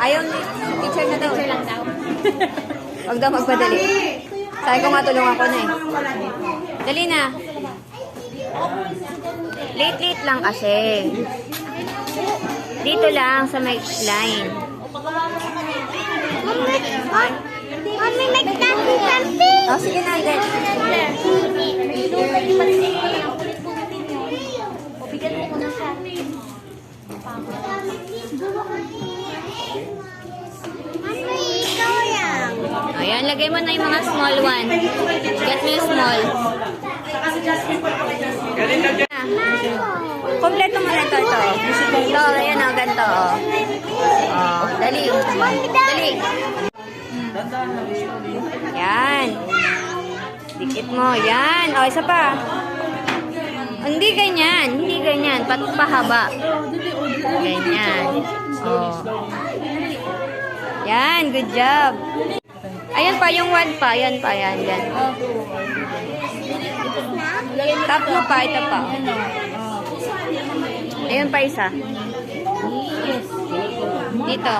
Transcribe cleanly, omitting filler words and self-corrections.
Ayaw ni teacher na daw. Teacher lang daw. Huwag daw magpadali. Sabi ko nga tulungan ko na eh. Dali na. Late lang kasi. Dito lang sa may line. Mami, nagtapos something. Oh, sige na, then. Bigyan mo ko na siya. Mami, ikaw yan. Ayan, lagay mo na yung mga small one. Get mo yung small. Kompleto mo na ito. Ito, ayan o, ganito. Oh, dali. Dali. Yan. Dikit mo. Yan. O, isa pa. Hindi ganyan. Hindi ganyan. Pahaba. Ganyan. Oh. Yan. Good job. Ayan pa. Yung one pa. Yan pa. Yan. Yan. Tatlo pa. Ito pa. Ayan pa isa. Dito.